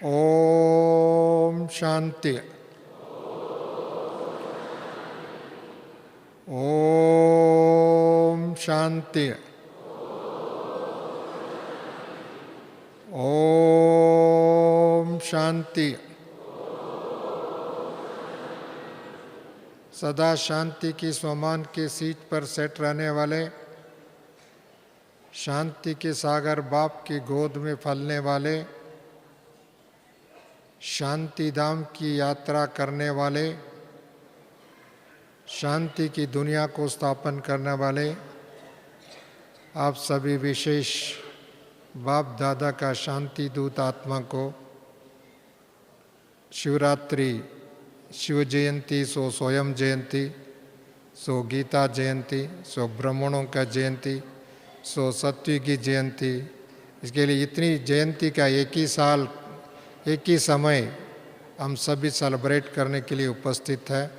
ओम शांति। ओम शांति। ओम शांति। सदा शांति की स्वमान की सीट पर सेट रहने वाले, शांति के सागर बाप की गोद में फलने वाले, शांति धाम की यात्रा करने वाले, शांति की दुनिया को स्थापन करने वाले आप सभी विशेष बाप दादा का शांति दूत आत्मा को शिवरात्रि, शिव जयंती, सो स्वयं जयंती, सो गीता जयंती, सो ब्राह्मणों का जयंती, सो सत्य की जयंती, इसके लिए इतनी जयंती का एक ही साल एक ही समय हम सभी सेलिब्रेट करने के लिए उपस्थित है।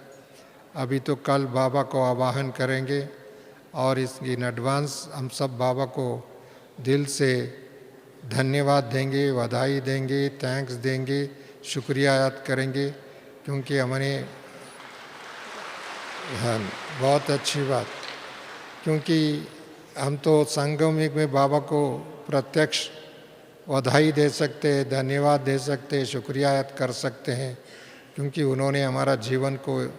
अभी तो कल बाबा को आवाहन करेंगे और इसकी इन एडवांस हम सब बाबा को दिल से धन्यवाद देंगे, बधाई देंगे, थैंक्स देंगे, शुक्रिया याद करेंगे, क्योंकि हमने बहुत अच्छी बात, क्योंकि हम तो संगमिक में बाबा को प्रत्यक्ष बधाई दे सकते हैं, धन्यवाद दे सकते हैं, शुक्रिया याद कर सकते हैं, क्योंकि उन्होंने हमारा जीवन को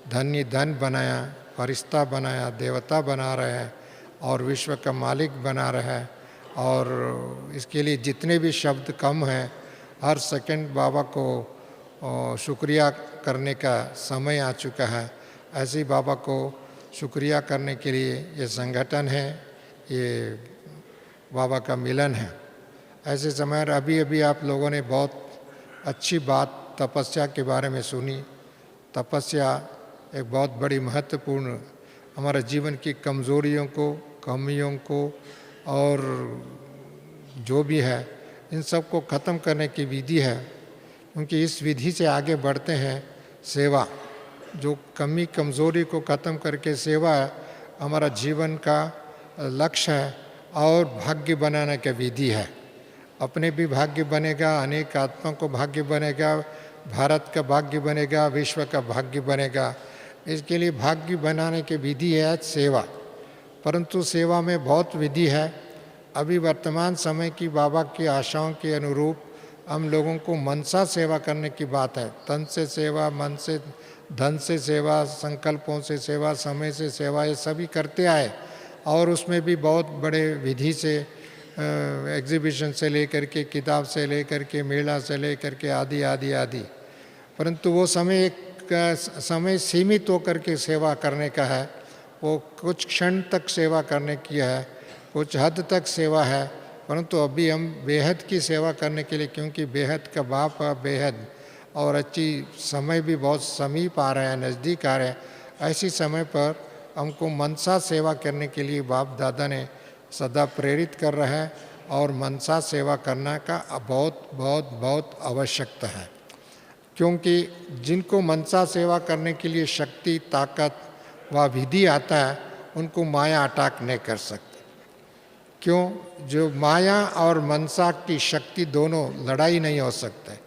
धन्य धन बनाया, फरिश्ता बनाया, देवता बना रहे हैं और विश्व का मालिक बना रहा है। और इसके लिए जितने भी शब्द कम हैं, हर सेकंड बाबा को शुक्रिया करने का समय आ चुका है। ऐसे ही बाबा को शुक्रिया करने के लिए ये संगठन है, ये बाबा का मिलन है। ऐसे समय अभी अभी आप लोगों ने बहुत अच्छी बात तपस्या के बारे में सुनी। तपस्या एक बहुत बड़ी महत्वपूर्ण हमारे जीवन की कमज़ोरियों को, कमियों को और जो भी है इन सब को ख़त्म करने की विधि है, क्योंकि इस विधि से आगे बढ़ते हैं सेवा, जो कमी कमज़ोरी को ख़त्म करके सेवा हमारा जीवन का लक्ष्य है और भाग्य बनाने का विधि है। अपने भी भाग्य बनेगा, अनेक आत्मा को भाग्य बनेगा, भारत का भाग्य बनेगा, विश्व का भाग्य बनेगा। इसके लिए भाग्य बनाने की विधि है सेवा, परंतु सेवा में बहुत विधि है। अभी वर्तमान समय की बाबा की आशाओं के अनुरूप हम लोगों को मनसा सेवा करने की बात है। तन से सेवा, मन से, धन से सेवा, संकल्पों से सेवा, समय से सेवा, ये सभी करते आए और उसमें भी बहुत बड़े विधि से एग्जीबिशन से लेकर के, किताब से लेकर के, मेला से लेकर के आदि आदि आदि, परंतु वो समय एक समय सीमित होकर के सेवा करने का है। वो कुछ क्षण तक सेवा करने की है, कुछ हद तक सेवा है, परंतु अभी हम बेहद की सेवा करने के लिए, क्योंकि बेहद का बाप है बेहद, और अच्छी समय भी बहुत समीप आ रहा है, नज़दीक आ रहा है। ऐसी समय पर हमको मनसा सेवा करने के लिए बाप दादा ने सदा प्रेरित कर रहा है और मनसा सेवा करना का बहुत बहुत बहुत आवश्यकता है, क्योंकि जिनको मनसा सेवा करने के लिए शक्ति, ताकत व विधि आता है, उनको माया अटैक नहीं कर सकते। क्यों? जो माया और मनसा की शक्ति दोनों लड़ाई नहीं हो सकते।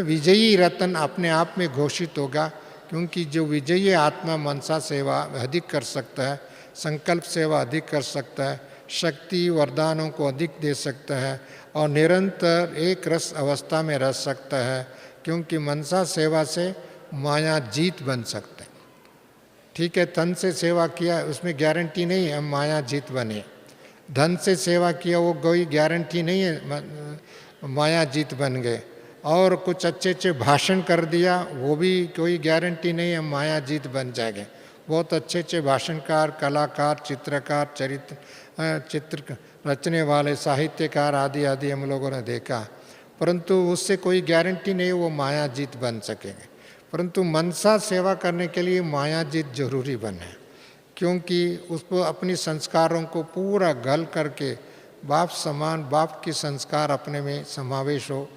विजयी रतन अपने आप में घोषित होगा, क्योंकि जो विजयी आत्मा मनसा सेवा अधिक कर सकता है, संकल्प सेवा अधिक कर सकता है, शक्ति वरदानों को अधिक दे सकता है और निरंतर एक रस अवस्था में रह सकता है, क्योंकि मनसा सेवा से माया जीत बन सकते हैं। ठीक है, तन से सेवा किया उसमें गारंटी नहीं है हम माया जीत बने, धन से सेवा किया वो कोई गारंटी नहीं है माया जीत बन गए, और कुछ अच्छे अच्छे भाषण कर दिया वो भी कोई गारंटी नहीं है माया जीत बन जाएंगे। बहुत अच्छे अच्छे भाषणकार, कलाकार, चित्रकार, चित्र रचने वाले, साहित्यकार आदि आदि हम लोगों ने देखा, परंतु उससे कोई गारंटी नहीं वो माया जीत बन सकेंगे। परंतु मनसा सेवा करने के लिए माया जीत जरूरी बने, क्योंकि उसको अपनी संस्कारों को पूरा गल करके बाप समान, बाप के संस्कार अपने में समावेश हो,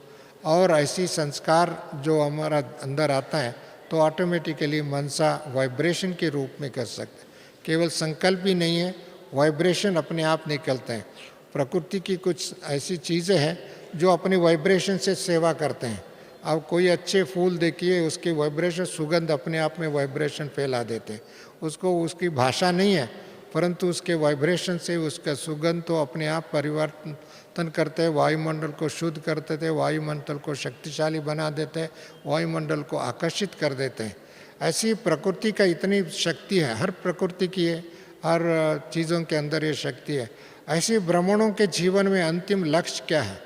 और ऐसी संस्कार जो हमारा अंदर आता है तो ऑटोमेटिकली मनसा वाइब्रेशन के रूप में कर सकते हैं। केवल संकल्प ही नहीं है, वाइब्रेशन अपने आप निकलते हैं। प्रकृति की कुछ ऐसी चीज़ें हैं जो अपने वाइब्रेशन से सेवा करते हैं। अब कोई अच्छे फूल देखिए, उसकी वाइब्रेशन, सुगंध अपने आप में वाइब्रेशन फैला देते हैं। उसको उसकी भाषा नहीं है, परंतु उसके वाइब्रेशन से उसका सुगंध तो अपने आप परिवर्तन करते हैं, वायुमंडल को शुद्ध करते थे, वायुमंडल को शक्तिशाली बना देते हैं, वायुमंडल को आकर्षित कर देते हैं। ऐसी प्रकृति का इतनी शक्ति है, हर प्रकृति की है, हर चीज़ों के अंदर ये शक्ति है। ऐसे ब्राह्मणों के जीवन में अंतिम लक्ष्य क्या है?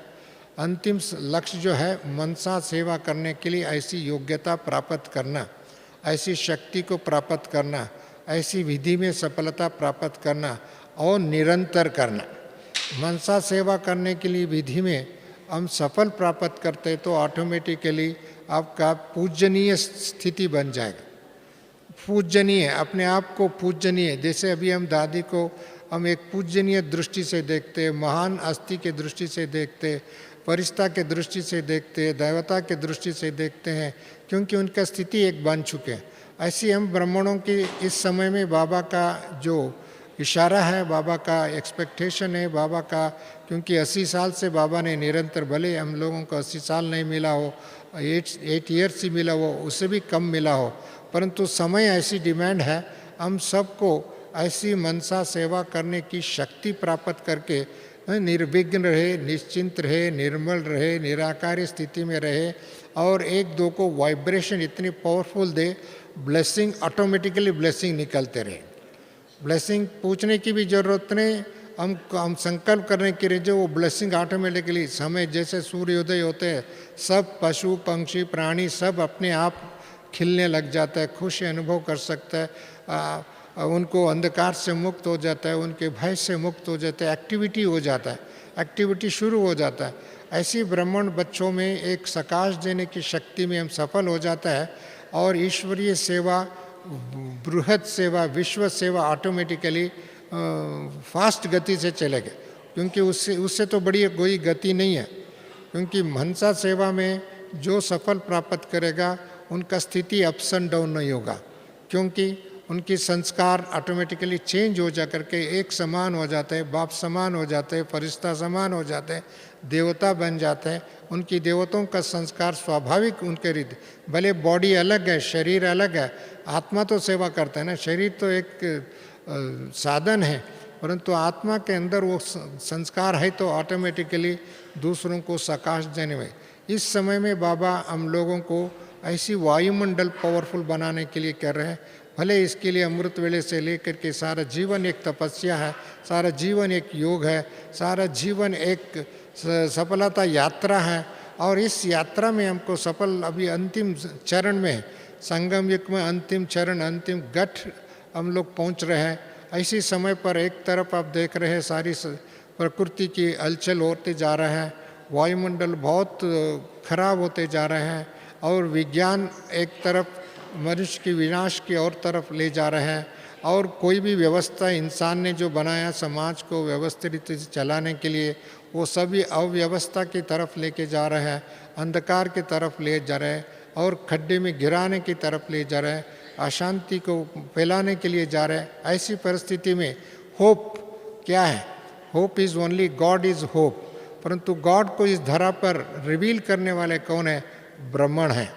अंतिम लक्ष्य जो है मनसा सेवा करने के लिए ऐसी योग्यता प्राप्त करना, ऐसी शक्ति को प्राप्त करना, ऐसी विधि में सफलता प्राप्त करना और निरंतर करना। मनसा सेवा करने के लिए विधि में हम सफल प्राप्त करते तो ऑटोमेटिकली आपका पूजनीय स्थिति बन जाएगा। पूजनीय, अपने आप को पूजनीय, जैसे अभी हम दादी को हम एक पूजनीय दृष्टि से देखते, महान हस्ती के दृष्टि से देखते, फरिश्ता के दृष्टि से देखते, देवता के दृष्टि से देखते हैं, क्योंकि उनका स्थिति एक बन चुके हैं। ऐसी हम ब्राह्मणों की इस समय में बाबा का जो इशारा है, बाबा का एक्सपेक्टेशन है, बाबा का, क्योंकि 80 साल से बाबा ने निरंतर, भले हम लोगों को 80 साल नहीं मिला हो, 8 ईयर्स ही मिला हो, उससे भी कम मिला हो, परंतु समय ऐसी डिमांड है, हम सबको ऐसी मनसा सेवा करने की शक्ति प्राप्त करके निर्विघ्न रहे, निश्चिंत रहे, निर्मल रहे, निराकारी स्थिति में रहे और एक दो को वाइब्रेशन इतनी पावरफुल दे, ब्लेसिंग ऑटोमेटिकली ब्लेसिंग निकलते रहे। ब्लेसिंग पूछने की भी ज़रूरत नहीं, हम संकल्प करने के लिए जो वो ब्लेसिंग ऑटोमेटिकली, समय जैसे सूर्योदय होते हैं, सब पशु पक्षी प्राणी सब अपने आप खिलने लग जाता है, खुशी अनुभव कर सकता है, उनको अंधकार से मुक्त हो जाता है, उनके भय से मुक्त हो जाता है, एक्टिविटी हो जाता है, एक्टिविटी शुरू हो जाता है। ऐसी ब्राह्मण बच्चों में एक सकाश देने की शक्ति में हम सफल हो जाता है और ईश्वरीय सेवा, बृहद सेवा, विश्व सेवा ऑटोमेटिकली फास्ट गति से चलेगा, क्योंकि उससे तो बड़ी कोई गति नहीं है। क्योंकि मनसा सेवा में जो सफल प्राप्त करेगा उनका स्थिति अप्स एंड डाउन नहीं होगा, क्योंकि उनकी संस्कार ऑटोमेटिकली चेंज हो जा करके एक समान हो जाते हैं, बाप समान हो जाते हैं, फरिश्ता समान हो जाते हैं, देवता बन जाते हैं। उनकी देवताओं का संस्कार स्वाभाविक उनके रीति, भले बॉडी अलग है, शरीर अलग है, आत्मा तो सेवा करता है ना, शरीर तो एक साधन है, परंतु आत्मा के अंदर वो संस्कार है तो ऑटोमेटिकली दूसरों को सकाश देने में। इस समय में बाबा हम लोगों को ऐसी वायुमंडल पावरफुल बनाने के लिए कर रहे हैं। भले इसके लिए अमृत वेले से लेकर के सारा जीवन एक तपस्या है, सारा जीवन एक योग है, सारा जीवन एक सफलता यात्रा है और इस यात्रा में हमको सफल, अभी अंतिम चरण में, संगम युग में अंतिम चरण, अंतिम गठ हम लोग पहुंच रहे हैं। ऐसी समय पर एक तरफ आप देख रहे हैं सारी प्रकृति की हलचल होते जा रहा है, वायुमंडल बहुत खराब होते जा रहे हैं और विज्ञान एक तरफ मनुष्य की विनाश की और तरफ ले जा रहे हैं और कोई भी व्यवस्था इंसान ने जो बनाया समाज को व्यवस्थित रीति से चलाने के लिए, वो सभी अव्यवस्था की तरफ लेके जा रहे हैं, अंधकार की तरफ ले जा रहे हैं और खड्डे में गिराने की तरफ ले जा रहे हैं, अशांति को फैलाने के लिए जा रहे हैं। ऐसी परिस्थिति में होप क्या है? Hope is only God is hope. परंतु गॉड को इस धरा पर रिवील करने वाले कौन है? ब्राह्मण है।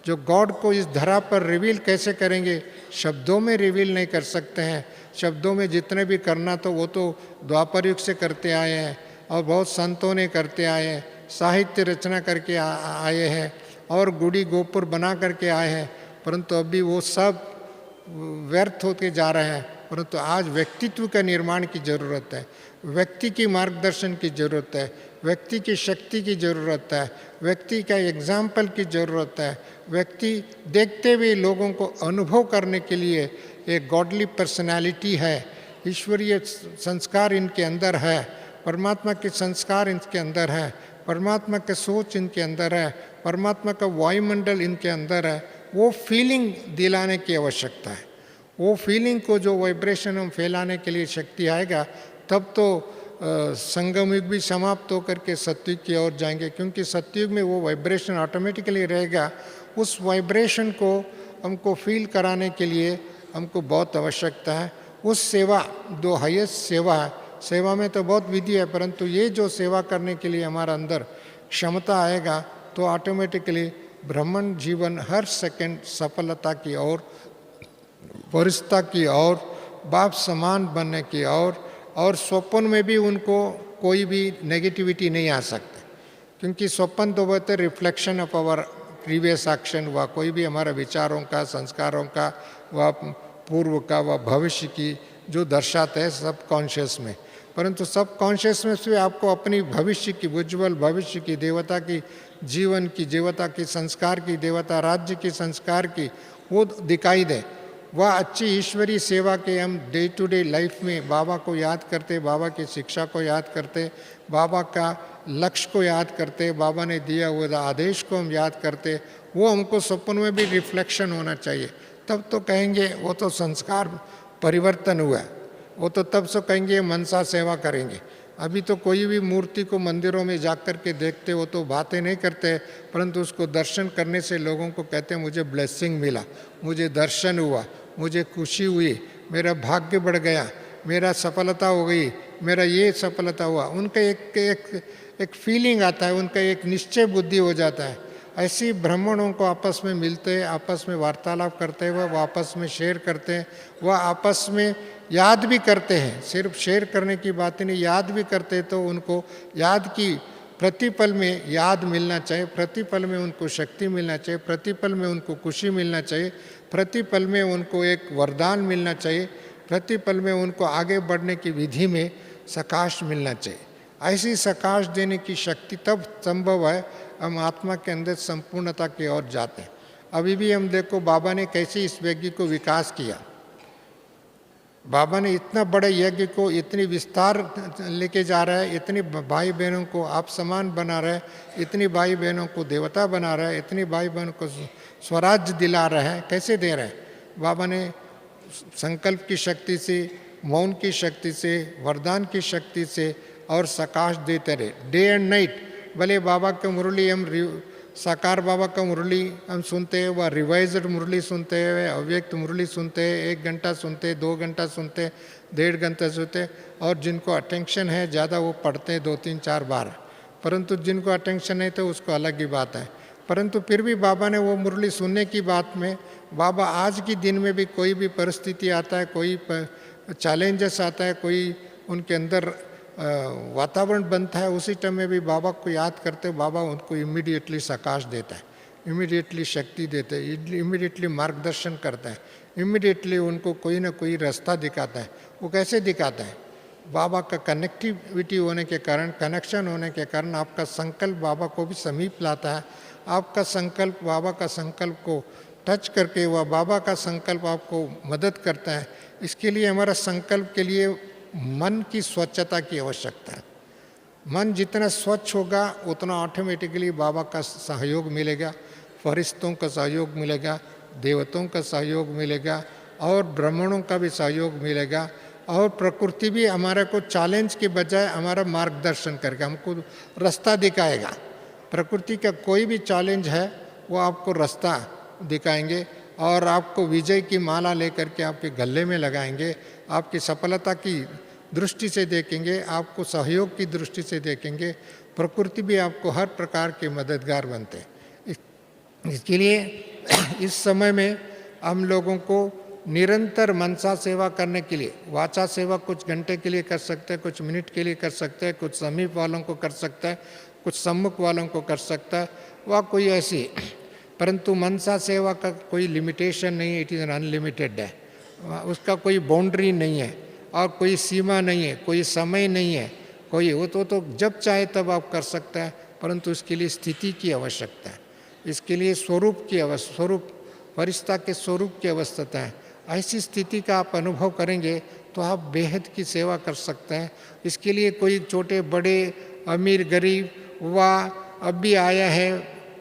जो गॉड को इस धरा पर रिवील कैसे करेंगे? शब्दों में रिवील नहीं कर सकते हैं। शब्दों में जितने भी करना तो वो तो द्वापर युग से करते आए हैं और बहुत संतों ने करते आए हैं, साहित्य रचना करके आए हैं और गुड़ी गोपुर बना करके आए हैं, परंतु अभी वो सब व्यर्थ होते जा रहे हैं। परंतु आज व्यक्तित्व का निर्माण की ज़रूरत है, व्यक्ति की मार्गदर्शन की ज़रूरत है, व्यक्ति की शक्ति की ज़रूरत है, व्यक्ति का एग्जाम्पल की ज़रूरत है। व्यक्ति देखते हुए लोगों को अनुभव करने के लिए एक गॉडली पर्सनालिटी है, ईश्वरीय संस्कार इनके अंदर है, परमात्मा के संस्कार इनके अंदर है, परमात्मा का सोच इनके अंदर है, परमात्मा का वायुमंडल इनके अंदर है। वो फीलिंग दिलाने की आवश्यकता है। वो फीलिंग को जो वाइब्रेशन हम फैलाने के लिए शक्ति आएगा, तब तो संगम युग भी समाप्त होकर के सतयुग की ओर जाएंगे, क्योंकि सतयुग में वो वाइब्रेशन ऑटोमेटिकली रहेगा। उस वाइब्रेशन को हमको फील कराने के लिए हमको बहुत आवश्यकता है। उस सेवा, जो हाईएस्ट सेवा है, सेवा में तो बहुत विधि है, परंतु ये जो सेवा करने के लिए हमारा अंदर क्षमता आएगा तो ऑटोमेटिकली ब्राह्मण जीवन हर सेकंड सफलता की ओर, वरिष्ठता की ओर, बाप समान बनने की ओर, और स्वप्न में भी उनको कोई भी नेगेटिविटी नहीं आ सकती, क्योंकि स्वप्न तो बहुत reflection of our previous action हुआ, कोई भी हमारे विचारों का, संस्कारों का, व पूर्व का, व भविष्य की जो दर्शाते हैं सब कॉन्शियस में। परंतु सब कॉन्शियस में से आपको अपनी भविष्य की, उज्ज्वल भविष्य की, देवता की जीवन की, देवता की संस्कार की, देवता राज्य की संस्कार की वो दिखाई दे। वह अच्छी ईश्वरीय सेवा के हम डे टू डे लाइफ में बाबा को याद करते, बाबा की शिक्षा को याद करते, बाबा का लक्ष्य को याद करते, बाबा ने दिया हुआ आदेश को हम याद करते, वो हमको स्वप्न में भी रिफ्लेक्शन होना चाहिए। तब तो कहेंगे वो तो संस्कार परिवर्तन हुआ, वो तो तब से कहेंगे मनसा सेवा करेंगे। अभी तो कोई भी मूर्ति को मंदिरों में जाकर के देखते हो तो बातें नहीं करते, परंतु उसको दर्शन करने से लोगों को कहते हैं मुझे ब्लेसिंग मिला, मुझे दर्शन हुआ, मुझे खुशी हुई, मेरा भाग्य बढ़ गया, मेरा सफलता हो गई, मेरा ये सफलता हुआ। उनका एक फीलिंग आता है, उनका एक निश्चय बुद्धि हो जाता है। ऐसी ब्राह्मणों को आपस में मिलते हैं, आपस में वार्तालाप करते हैं, वह आपस में शेयर करते हैं, वह आपस में याद भी करते हैं। सिर्फ शेयर करने की बात नहीं, याद भी करते हैं, तो उनको याद की प्रतिपल में याद मिलना चाहिए, प्रतिपल में उनको शक्ति मिलना चाहिए, प्रतिपल में उनको खुशी मिलना चाहिए, प्रतिपल में उनको एक वरदान मिलना चाहिए, प्रतिपल में उनको आगे बढ़ने की विधि में सकाश मिलना चाहिए। ऐसी सकाश देने की शक्ति तब संभव है हम आत्मा के अंदर संपूर्णता की ओर जाते हैं। अभी भी हम देखो बाबा ने कैसे इस यज्ञ को विकास किया। बाबा ने इतना बड़े यज्ञ को इतनी विस्तार लेके जा रहा है, इतनी भाई बहनों को आप समान बना रहा है, इतनी भाई बहनों को देवता बना रहा है, इतनी भाई बहनों को स्वराज्य दिला रहा है। कैसे दे रहा है? बाबा ने संकल्प की शक्ति से, मौन की शक्ति से, वरदान की शक्ति से और सकाश देते रहे डे एंड नाइट। भले बाबा के मुरली हम साकार बाबा का मुरली हम सुनते हैं, वह रिवाइज्ड मुरली सुनते हैं, अव्यक्त मुरली सुनते हैं, 1 घंटा सुनते, 2 घंटा सुनते, 1.5 घंटा सुनते, और जिनको अटेंशन है ज़्यादा वो पढ़ते हैं 2, 3, 4 बार। परंतु जिनको अटेंशन नहीं तो उसको अलग ही बात है। परंतु फिर भी बाबा ने वो मुरली सुनने की बात में, बाबा आज के दिन में भी कोई भी परिस्थिति आता है, कोई चैलेंजेस आता है, कोई उनके अंदर वातावरण बनता है, उसी टाइम में भी बाबा को याद करते, बाबा उनको इमीडिएटली सकाश देता है, इमीडिएटली शक्ति देते हैं, इमीडिएटली मार्गदर्शन करता है, इमीडिएटली उनको कोई ना कोई रास्ता दिखाता है। वो कैसे दिखाता है? बाबा का कनेक्टिविटी होने के कारण, कनेक्शन होने के कारण आपका संकल्प बाबा को भी समीप लाता है। आपका संकल्प बाबा का संकल्प को टच करके वह बाबा का संकल्प आपको मदद करता है। इसके लिए हमारा संकल्प के लिए मन की स्वच्छता की आवश्यकता है। मन जितना स्वच्छ होगा उतना ऑटोमेटिकली बाबा का सहयोग मिलेगा, फरिश्तों का सहयोग मिलेगा, देवताओं का सहयोग मिलेगा, और ब्राह्मणों का भी सहयोग मिलेगा, और प्रकृति भी हमारे को चैलेंज के बजाय हमारा मार्गदर्शन करके हमको रास्ता दिखाएगा। प्रकृति का कोई भी चैलेंज है वो आपको रास्ता दिखाएंगे और आपको विजय की माला लेकर के आपके गले में लगाएंगे, आपकी सफलता की दृष्टि से देखेंगे, आपको सहयोग की दृष्टि से देखेंगे। प्रकृति भी आपको हर प्रकार के मददगार बनते हैं। इसके लिए इस समय में हम लोगों को निरंतर मनसा सेवा करने के लिए, वाचा सेवा कुछ घंटे के लिए कर सकते हैं, कुछ मिनट के लिए कर सकते हैं, कुछ समीप वालों को कर सकता है, कुछ सम्मुख वालों को कर सकता है, वह कोई ऐसी, परंतु मनसा सेवा का कोई लिमिटेशन नहीं है, इट इज़ अनलिमिटेड है, उसका कोई बाउंड्री नहीं है और कोई सीमा नहीं है, कोई समय नहीं है, कोई वो तो जब चाहे तब आप कर सकते हैं, परंतु इसके लिए स्थिति की आवश्यकता है, इसके लिए स्वरूप की स्वरूप फरिश्ता के स्वरूप की आवश्यकता है। ऐसी स्थिति का आप अनुभव करेंगे तो आप बेहद की सेवा कर सकते हैं। इसके लिए कोई छोटे बड़े अमीर गरीब वह अभी आया है,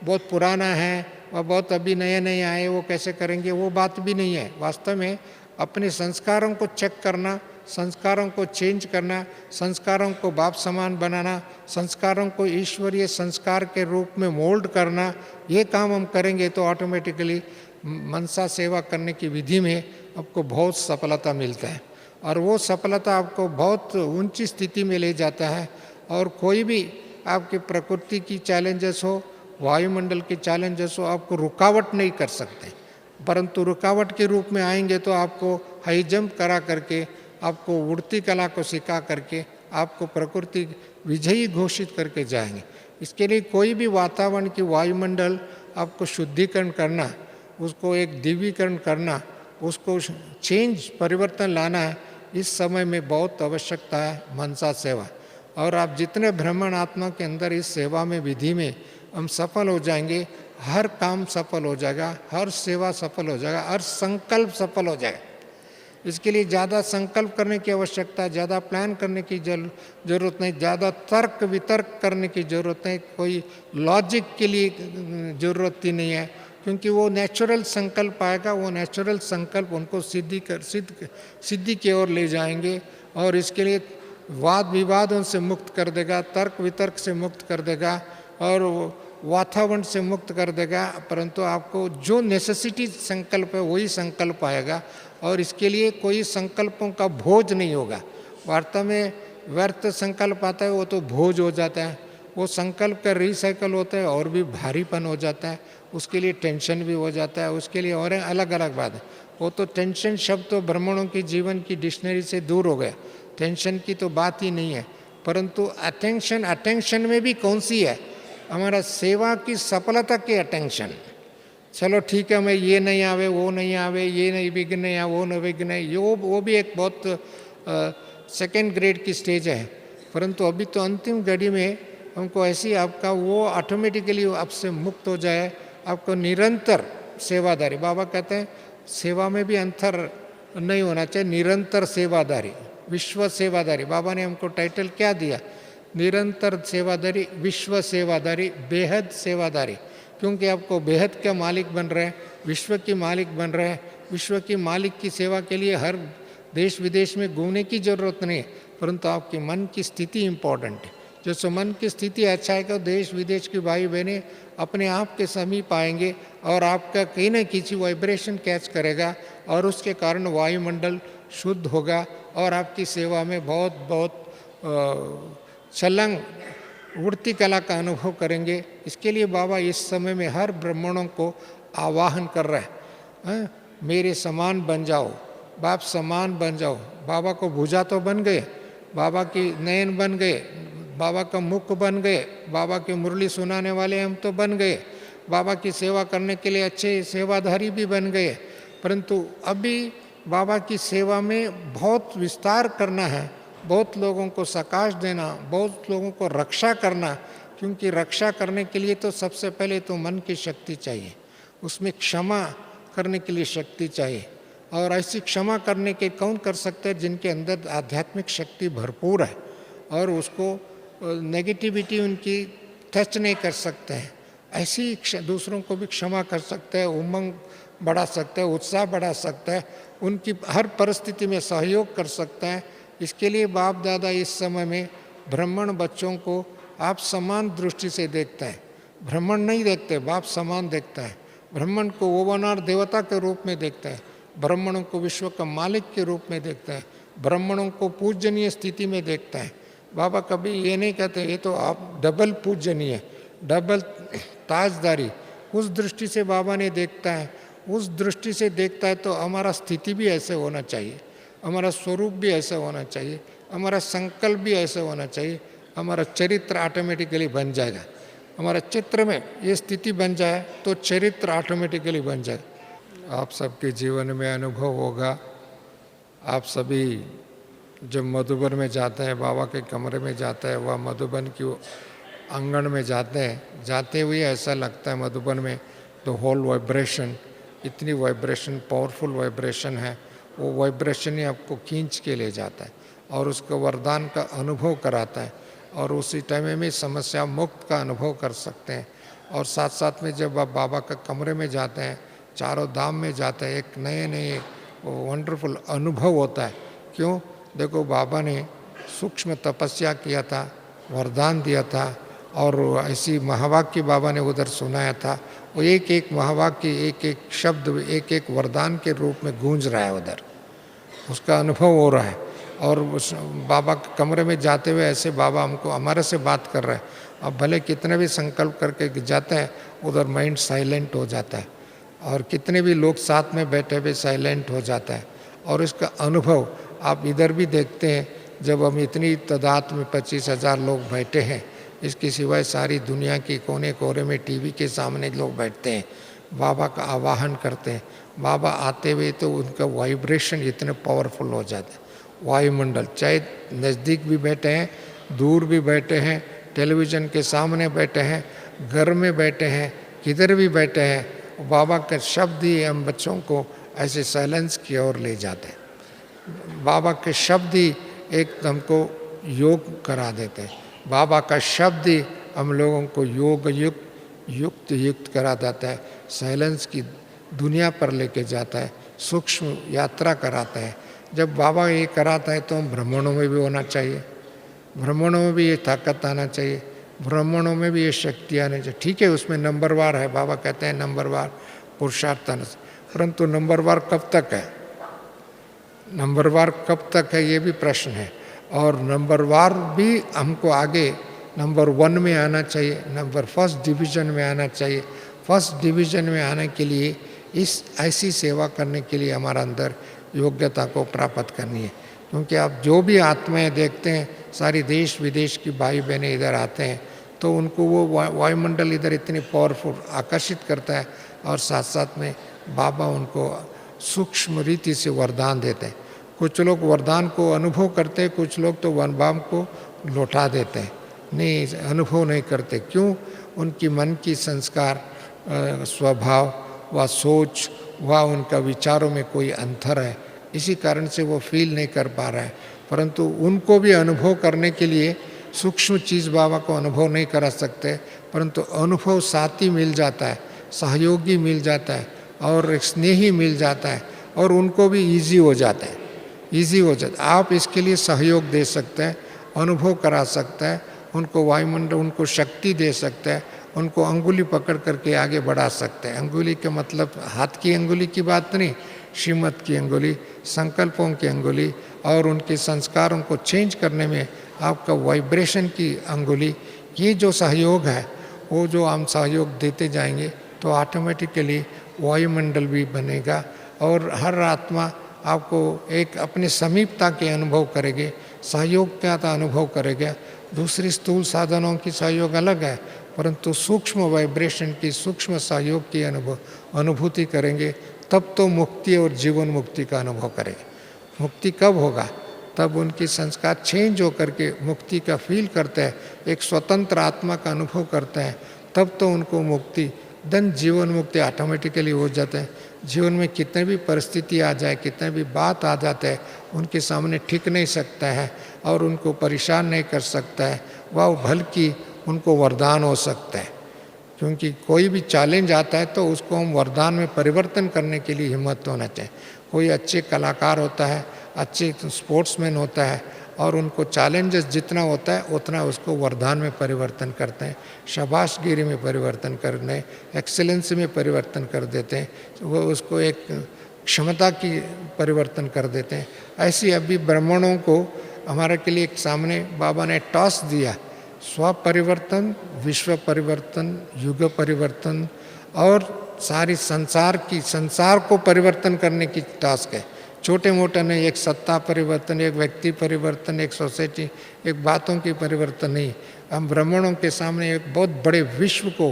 बहुत पुराना है, वह बहुत अभी नए नए आए, वो कैसे करेंगे, वो बात भी नहीं है। वास्तव में अपने संस्कारों को चेक करना, संस्कारों को चेंज करना, संस्कारों को बाप समान बनाना, संस्कारों को ईश्वरीय संस्कार के रूप में मोल्ड करना, ये काम हम करेंगे तो ऑटोमेटिकली मनसा सेवा करने की विधि में आपको बहुत सफलता मिलता है। और वो सफलता आपको बहुत ऊंची स्थिति में ले जाता है। और कोई भी आपकी प्रकृति की चैलेंजेस हो, वायुमंडल के चैलेंजेस हो, आपको रुकावट नहीं कर सकते। परंतु रुकावट के रूप में आएंगे तो आपको हाई जंप करा करके, आपको उड़ती कला को सिखा करके, आपको प्रकृति विजयी घोषित करके जाएंगे। इसके लिए कोई भी वातावरण की वायुमंडल आपको शुद्धिकरण करना, उसको एक दिव्यीकरण करना, उसको चेंज परिवर्तन लाना है, इस समय में बहुत आवश्यकता है मनसा सेवा। और आप जितने ब्राह्मण आत्मा के अंदर इस सेवा में, विधि में हम सफल हो जाएंगे, हर काम सफल हो जाएगा, हर सेवा सफल हो जाएगा, हर संकल्प सफल हो जाएगा। इसके लिए ज़्यादा संकल्प करने की आवश्यकता है, ज़्यादा प्लान करने की जरूरत नहीं, ज़्यादा तर्क वितर्क करने की ज़रूरत नहीं, कोई लॉजिक के लिए ज़रूरत ही नहीं है, क्योंकि वो नेचुरल संकल्प आएगा। वो नेचुरल संकल्प उनको सिद्धि की ओर ले जाएंगे। और इसके लिए वाद विवादों से मुक्त कर देगा, तर्क वितर्क से मुक्त कर देगा और वातावरण से मुक्त कर देगा। परंतु आपको जो नेसेसिटी संकल्प है वही संकल्प आएगा, और इसके लिए कोई संकल्पों का भोज नहीं होगा। वास्तव में व्यर्थ संकल्प आता है वो तो भोज हो जाता है, वो संकल्प का रिसाइकल होता है और भी भारीपन हो जाता है, उसके लिए टेंशन भी हो जाता है, उसके लिए और अलग अलग बात है। वो तो टेंशन शब्द तो ब्राह्मणों की जीवन की डिक्शनरी से दूर हो गया, टेंशन की तो बात ही नहीं है। परंतु अटेंशन में भी कौन सी है, हमारा सेवा की सफलता की अटेंशन। चलो ठीक है, मैं ये नहीं आवे, वो नहीं आवे, ये नहीं विघ्न या वो न विघ्न, वो भी एक बहुत सेकेंड ग्रेड की स्टेज है। परंतु अभी तो अंतिम घड़ी में हमको ऐसी आपका वो ऑटोमेटिकली आपसे मुक्त हो जाए, आपको निरंतर सेवादारी। बाबा कहते हैं सेवा में भी अंतर नहीं होना चाहिए, निरंतर सेवादारी, विश्व सेवादारी। बाबा ने हमको टाइटल क्या दिया, निरंतर सेवादारी, विश्व सेवादारी, बेहद सेवादारी। क्योंकि आपको बेहद का मालिक बन रहे हैं, विश्व की मालिक बन रहे हैं। विश्व की मालिक की सेवा के लिए हर देश विदेश में घूमने की ज़रूरत नहीं है, परंतु आपके मन की स्थिति इम्पोर्टेंट है। जो मन की स्थिति अच्छा है, तो देश विदेश की भाई बहनें अपने आप के समीप आएंगे और आपका कहीं न किसी वाइब्रेशन कैच करेगा, और उसके कारण वायुमंडल शुद्ध होगा और आपकी सेवा में बहुत बहुत छलंग उड़ती कला का अनुभव करेंगे। इसके लिए बाबा इस समय में हर ब्राह्मणों को आवाहन कर रहा है, मेरे समान बन जाओ, बाप समान बन जाओ। बाबा को भुजा तो बन गए, बाबा की नयन बन गए, बाबा का मुख बन गए, बाबा की मुरली सुनाने वाले हम तो बन गए, बाबा की सेवा करने के लिए अच्छे सेवाधारी भी बन गए। परंतु अभी बाबा की सेवा में बहुत विस्तार करना है, बहुत लोगों को सकाश देना, बहुत लोगों को रक्षा करना। क्योंकि रक्षा करने के लिए तो सबसे पहले तो मन की शक्ति चाहिए, उसमें क्षमा करने के लिए शक्ति चाहिए। और ऐसी क्षमा करने के कौन कर सकते हैं, जिनके अंदर आध्यात्मिक शक्ति भरपूर है और उसको नेगेटिविटी उनकी टच नहीं कर सकते हैं। ऐसी दूसरों को भी क्षमा कर सकते हैं, उमंग बढ़ा सकते हैं, उत्साह बढ़ा सकता है, उनकी हर परिस्थिति में सहयोग कर सकता है। इसके लिए बाप दादा इस समय में ब्राह्मण बच्चों को आप समान दृष्टि से देखते हैं, ब्राह्मण नहीं देखते, बाप समान देखता है। ब्राह्मण को ओवनार देवता के रूप में देखता है, ब्राह्मणों को विश्व का मालिक के रूप में देखता है, ब्राह्मणों को पूजनीय स्थिति में देखता है। बाबा कभी ये नहीं कहते ये तो आप डबल पूजनीय, डबल ताजदारी, उस दृष्टि से बाबा ने देखता है। उस दृष्टि से देखता है तो हमारा स्थिति भी ऐसे होना चाहिए, हमारा स्वरूप भी ऐसा होना चाहिए, हमारा संकल्प भी ऐसा होना चाहिए, हमारा चरित्र ऑटोमेटिकली बन जाएगा। हमारा चित्र में ये स्थिति बन जाए तो चरित्र ऑटोमेटिकली बन जाए। आप सबके जीवन में अनुभव होगा, आप सभी जब मधुबन में जाते हैं, बाबा के कमरे में जाते हैं, वह मधुबन की आंगन में जाते हैं, जाते हुए ऐसा लगता है मधुबन में द होल वाइब्रेशन, इतनी वाइब्रेशन, पावरफुल वाइब्रेशन है। वो वाइब्रेशन ही आपको खींच के ले जाता है और उसको वरदान का अनुभव कराता है, और उसी टाइम में समस्या मुक्त का अनुभव कर सकते हैं। और साथ साथ में जब आप बाबा के कमरे में जाते हैं, चारों धाम में जाते हैं, एक नए नए वंडरफुल अनुभव होता है। क्यों? देखो बाबा ने सूक्ष्म तपस्या किया था, वरदान दिया था, और ऐसी महावाक्य बाबा ने उधर सुनाया था। वो एक एक महावाक्य, एक एक शब्द, एक एक वरदान के रूप में गूंज रहा है उधर। उसका अनुभव हो रहा है। और उस बाबा के कमरे में जाते हुए ऐसे बाबा हमको हमारे से बात कर रहे हैं। अब भले कितने भी संकल्प करके जाते हैं, उधर माइंड साइलेंट हो जाता है, और कितने भी लोग साथ में बैठे हुए साइलेंट हो जाता है। और इसका अनुभव आप इधर भी देखते हैं, जब हम इतनी तादाद में 25,000 लोग बैठे हैं, इसके सिवाय सारी दुनिया के कोने कोने में टीवी के सामने लोग बैठते हैं, बाबा का आवाहन करते हैं। बाबा आते हुए तो उनका वाइब्रेशन इतने पावरफुल हो जाता है, वायुमंडल, चाहे नज़दीक भी बैठे हैं, दूर भी बैठे हैं, टेलीविज़न के सामने बैठे हैं, घर में बैठे हैं, किधर भी बैठे हैं, बाबा के शब्द ही हम बच्चों को ऐसे साइलेंस की ओर ले जाते हैं। बाबा के शब्द ही एक हमको योग करा देते हैं। बाबा का शब्द ही हम लोगों को योग युक्त करा देता है, साइलेंस की दुनिया पर लेके जाता है, सूक्ष्म यात्रा कराता है। जब बाबा ये कराता है तो हम भ्रमणों में भी होना चाहिए, भ्रमणों में भी ये ताकत आना चाहिए, भ्रमणों में भी ये शक्ति आनी चाहिए। ठीक है, उसमें नंबरवार है, बाबा कहते हैं नंबरवार पुरुषार्थ, परंतु नंबरवार कब तक है, नंबरवार कब तक है, ये भी प्रश्न है। और नंबरवार भी हमको आगे नंबर 1 में आना चाहिए, नंबर फर्स्ट डिवीज़न में आना चाहिए। फर्स्ट डिवीज़न में आने के लिए इस ऐसी सेवा करने के लिए हमारा अंदर योग्यता को प्राप्त करनी है। क्योंकि आप जो भी आत्माएं देखते हैं, सारी देश विदेश की भाई बहनें इधर आते हैं, तो उनको वो वायुमंडल इधर इतनी पावरफुल आकर्षित करता है, और साथ साथ में बाबा उनको सूक्ष्म रीति से वरदान देते हैं। कुछ लोग वरदान को अनुभव करते हैं, कुछ लोग तो वरदान को लौटा देते हैं, नहीं अनुभव नहीं करते। क्यों? उनकी मन की संस्कार, स्वभाव व सोच व उनका विचारों में कोई अंतर है, इसी कारण से वो फील नहीं कर पा रहा है। परंतु उनको भी अनुभव करने के लिए सूक्ष्म चीज़ बाबा को अनुभव नहीं करा सकते, परंतु अनुभव साथी मिल जाता है, सहयोगी मिल जाता है, और एक स्नेही मिल जाता है, और उनको भी ईजी हो जाता है, ईजी हो जाता है। आप इसके लिए सहयोग दे सकते हैं, अनुभव करा सकते हैं, उनको वायुमंडल, उनको शक्ति दे सकते हैं, उनको अंगुली पकड़ करके आगे बढ़ा सकते हैं। अंगुली के मतलब हाथ की अंगुली की बात नहीं, श्रीमत की अंगुली, संकल्पों की अंगुली, और उनके संस्कारों को चेंज करने में आपका वाइब्रेशन की अंगुली। ये जो सहयोग है, वो जो हम सहयोग देते जाएंगे तो ऑटोमेटिकली वायुमंडल भी बनेगा, और हर आत्मा आपको एक अपने समीपता के अनुभव करेंगे, सहयोग का अनुभव करेगा। दूसरी स्थूल साधनों की सहयोग अलग है, परंतु सूक्ष्म वाइब्रेशन की, सूक्ष्म सहयोग की अनुभूति करेंगे, तब तो मुक्ति और जीवन मुक्ति का अनुभव करेंगे। मुक्ति कब होगा? तब उनकी संस्कार चेंज होकर के मुक्ति का फील करते हैं, एक स्वतंत्र आत्मा का अनुभव करते हैं, तब तो उनको मुक्ति, देन जीवन मुक्ति ऑटोमेटिकली हो जाते हैं। जीवन में कितने भी परिस्थिति आ जाए, कितने भी बात आ जाते हैं, उनके सामने टिक नहीं सकता है और उनको परेशान नहीं कर सकता है, वह बल्कि उनको वरदान हो सकता है। क्योंकि कोई भी चैलेंज आता है तो उसको हम वरदान में परिवर्तन करने के लिए हिम्मत होना चाहिए। कोई अच्छे कलाकार होता है, अच्छे स्पोर्ट्समैन होता है, और उनको चैलेंजेस जितना होता है उतना उसको वरदान में परिवर्तन करते हैं, शाबाशगिरी में परिवर्तन करने, एक्सेलेंस में परिवर्तन कर देते हैं, वो उसको एक क्षमता की परिवर्तन कर देते हैं। ऐसी अभी ब्राह्मणों को हमारे के लिए एक सामने बाबा ने टॉस दिया, स्व परिवर्तन, विश्व परिवर्तन, युग परिवर्तन, और सारी संसार को परिवर्तन करने की टास्क है। छोटे मोटे नहीं, एक सत्ता परिवर्तन, एक व्यक्ति परिवर्तन, एक सोसाइटी, एक बातों की परिवर्तन नहीं। हम ब्राह्मणों के सामने एक बहुत बड़े विश्व को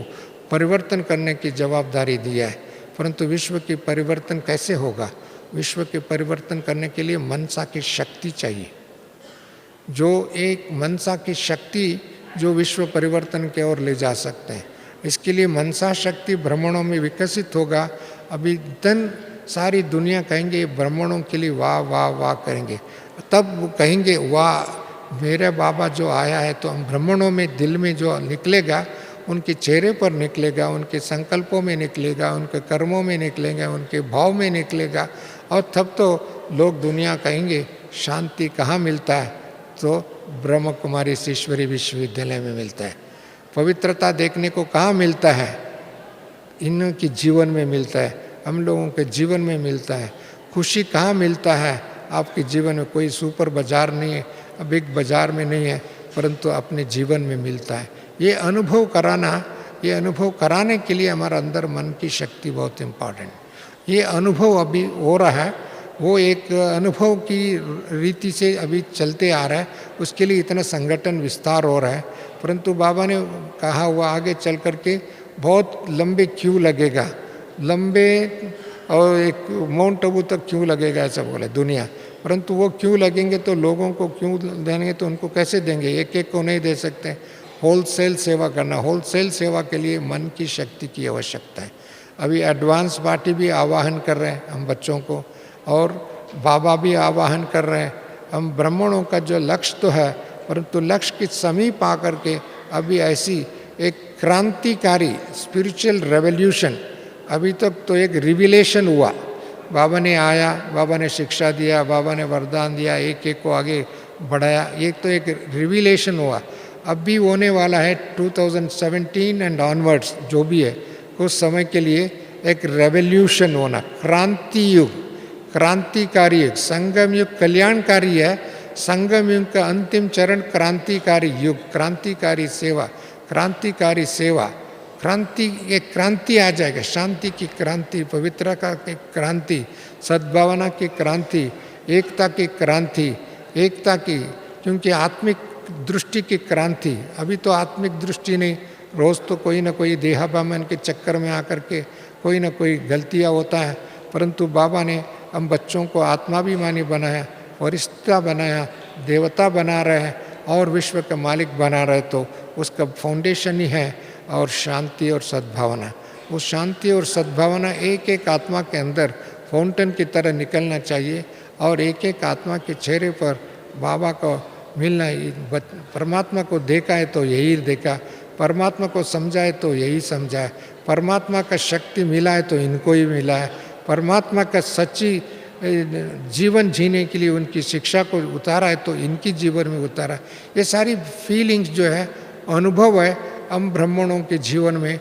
परिवर्तन करने की जवाबदारी दिया है। परंतु विश्व की परिवर्तन कैसे होगा? विश्व के परिवर्तन करने के लिए मनसा की शक्ति चाहिए, जो एक मनसा की शक्ति जो विश्व परिवर्तन की ओर ले जा सकते हैं। इसके लिए मनसा शक्ति ब्राह्मणों में विकसित होगा। अभी दिन सारी दुनिया कहेंगे ब्राह्मणों के लिए वाह वाह वाह करेंगे, तब वो कहेंगे वाह मेरे बाबा जो आया है। तो हम ब्राह्मणों में दिल में जो निकलेगा, उनके चेहरे पर निकलेगा, उनके संकल्पों में निकलेगा, उनके कर्मों में निकलेगा, उनके भाव में निकलेगा, और तब तो लोग दुनिया कहेंगे शांति कहाँ मिलता है? तो ब्रह्म कुमारी ईश्वरी विश्वविद्यालय में मिलता है। पवित्रता देखने को कहाँ मिलता है? इनके जीवन में मिलता है, हम लोगों के जीवन में मिलता है। खुशी कहाँ मिलता है? आपके जीवन में कोई सुपर बाजार नहीं है, बिग बाजार में नहीं है, परंतु अपने जीवन में मिलता है। ये अनुभव कराने के लिए हमारा अंदर मन की शक्ति बहुत इम्पॉर्टेंट। ये अनुभव अभी हो रहा है, वो एक अनुभव की रीति से अभी चलते आ रहा है, उसके लिए इतना संगठन विस्तार हो रहा है। परंतु बाबा ने कहा हुआ आगे चल करके बहुत लंबे क्यू लगेगा, लंबे और एक माउंट आबू तक क्यों लगेगा ऐसा बोले दुनिया। परंतु वो क्यों लगेंगे तो लोगों को क्यों देंगे, तो उनको कैसे देंगे, एक एक को नहीं दे सकते। होलसेल सेवा करना, होलसेल सेवा के लिए मन की शक्ति की आवश्यकता है। अभी एडवांस पार्टी भी आवाहन कर रहे हैं हम बच्चों को, और बाबा भी आवाहन कर रहे हैं। हम ब्राह्मणों का जो लक्ष्य तो है, परंतु लक्ष्य के समीप आकर के अभी ऐसी एक क्रांतिकारी स्पिरिचुअल रेवोल्यूशन, अभी तक तो एक रिविलेशन हुआ, बाबा ने आया, बाबा ने शिक्षा दिया, बाबा ने वरदान दिया, एक एक को आगे बढ़ाया, ये तो एक रिविलेशन हुआ। अब भी होने वाला है 2017 एंड ऑनवर्ड्स जो भी है, उस समय के लिए एक रेवोल्यूशन होना, क्रांति युग, क्रांतिकारी युग। संगम युग कल्याणकारी है, संगम युग का अंतिम चरण क्रांतिकारी युग, क्रांतिकारी सेवा, क्रांतिकारी सेवा, क्रांति, एक क्रांति आ जाएगा, शांति की क्रांति, पवित्रता की क्रांति, सद्भावना की क्रांति, एकता की क्रांति, एकता की, क्योंकि आत्मिक दृष्टि की क्रांति। अभी तो आत्मिक दृष्टि नहीं, रोज़ तो कोई ना कोई देहाभिमान के चक्कर में आकर के कोई ना कोई गलतियाँ होता है। परंतु बाबा ने हम बच्चों को आत्माभिमानी बनाया, फरिश्ता बनाया, देवता बना रहे हैं और विश्व का मालिक बना रहे, तो उसका फाउंडेशन ही है और शांति और सद्भावना। उस शांति और सद्भावना एक एक आत्मा के अंदर फाउंटेन की तरह निकलना चाहिए, और एक एक आत्मा के चेहरे पर बाबा को मिलना ही। परमात्मा को देखा है तो यही देखा, परमात्मा को समझा है तो यही समझा है, परमात्मा का शक्ति मिला है तो इनको ही मिला है, परमात्मा का सच्ची जीवन जीने के लिए उनकी शिक्षा को उतारा है तो इनकी जीवन में उतारा। ये सारी फीलिंग्स जो है, अनुभव है, हम ब्राह्मणों के जीवन में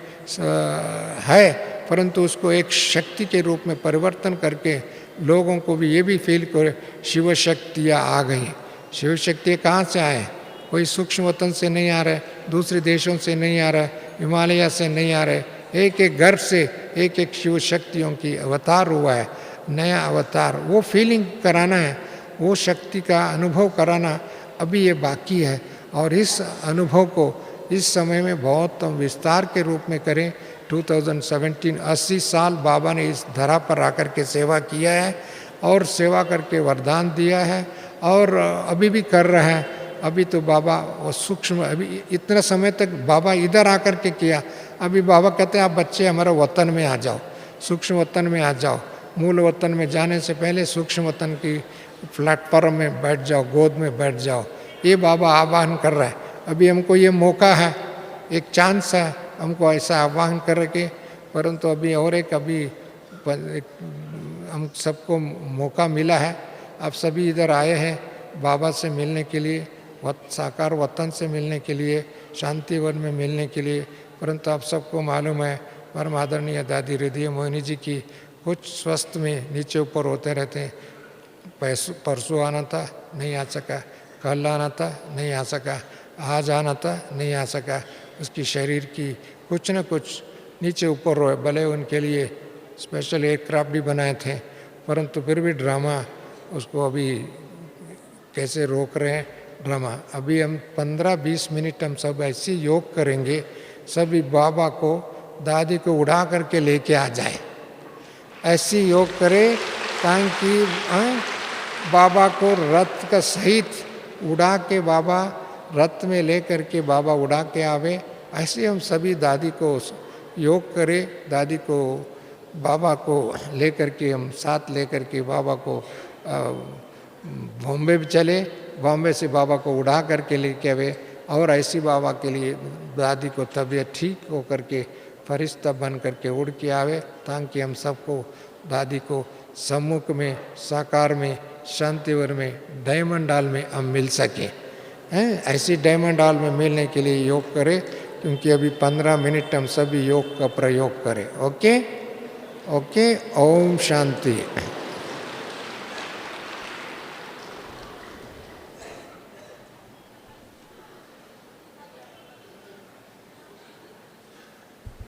है, परंतु उसको एक शक्ति के रूप में परिवर्तन करके लोगों को भी ये भी फील करे शिव शक्तियाँ आ गई। शिव शक्ति कहाँ से आए? कोई सूक्ष्म वतन से नहीं आ रहे, दूसरे देशों से नहीं आ रहा, हिमालय से नहीं आ रहे, एक एक घर से एक एक शिव शक्तियों की अवतार हुआ है, नया अवतार। वो फीलिंग कराना है, वो शक्ति का अनुभव कराना अभी ये बाकी है, और इस अनुभव को इस समय में बहुत विस्तार के रूप में करें। 2017 80 साल बाबा ने इस धरा पर आकर के सेवा किया है और सेवा करके वरदान दिया है, और अभी भी कर रहा है। अभी तो बाबा वो सूक्ष्म, अभी इतना समय तक बाबा इधर आकर के किया, अभी बाबा कहते हैं आप बच्चे हमारे वतन में आ जाओ, सूक्ष्म वतन में आ जाओ, मूल वतन में जाने से पहले सूक्ष्म वतन की प्लेटफॉर्म में बैठ जाओ, गोद में बैठ जाओ। ये बाबा आह्वान कर रहा है। अभी हमको ये मौका है, एक चांस है हमको ऐसा आह्वान करके, परंतु अभी और एक अभी हम सबको मौका मिला है। आप सभी इधर आए हैं बाबा से मिलने के लिए, साकार वतन से मिलने के लिए, शांतिवन में मिलने के लिए। परंतु आप सबको मालूम है परम आदरणीय दादी हृदय मोहिनी जी की कुछ स्वास्थ्य में नीचे ऊपर होते रहते हैं। परसों आना था, नहीं आ सका, कल आना था, नहीं आ सका, आज आना था, नहीं आ सका। उसकी शरीर की कुछ न कुछ नीचे ऊपर हो, भले उनके लिए स्पेशल एयरक्राफ्ट भी बनाए थे, परंतु फिर भी ड्रामा उसको अभी कैसे रोक रहे हैं ड्रामा। अभी हम 15-20 मिनट हम सब ऐसे योग करेंगे, सभी बाबा को दादी को उड़ा करके लेके आ जाए, ऐसी योग करे ताकि बाबा को रथ का सहित उड़ा के बाबा रथ में ले करके बाबा उड़ा के आवे। ऐसे हम सभी दादी को योग करें, दादी को बाबा को ले करके हम साथ ले करके बाबा को बॉम्बे भी चले, बॉम्बे से बाबा को उड़ा करके लेके आवे, और ऐसी बाबा के लिए दादी को तबीयत ठीक हो करके फरिश्ता बन करके उड़ के आवे, ताकि हम सबको दादी को सम्मुख में, साकार में, शांतिवर में, डायमंड हॉल में हम मिल सकें। ऐसी डायमंड हॉल में मिलने के लिए योग करें, क्योंकि अभी 15 मिनट हम सभी योग का प्रयोग करें। Okay okay, Om Shanti.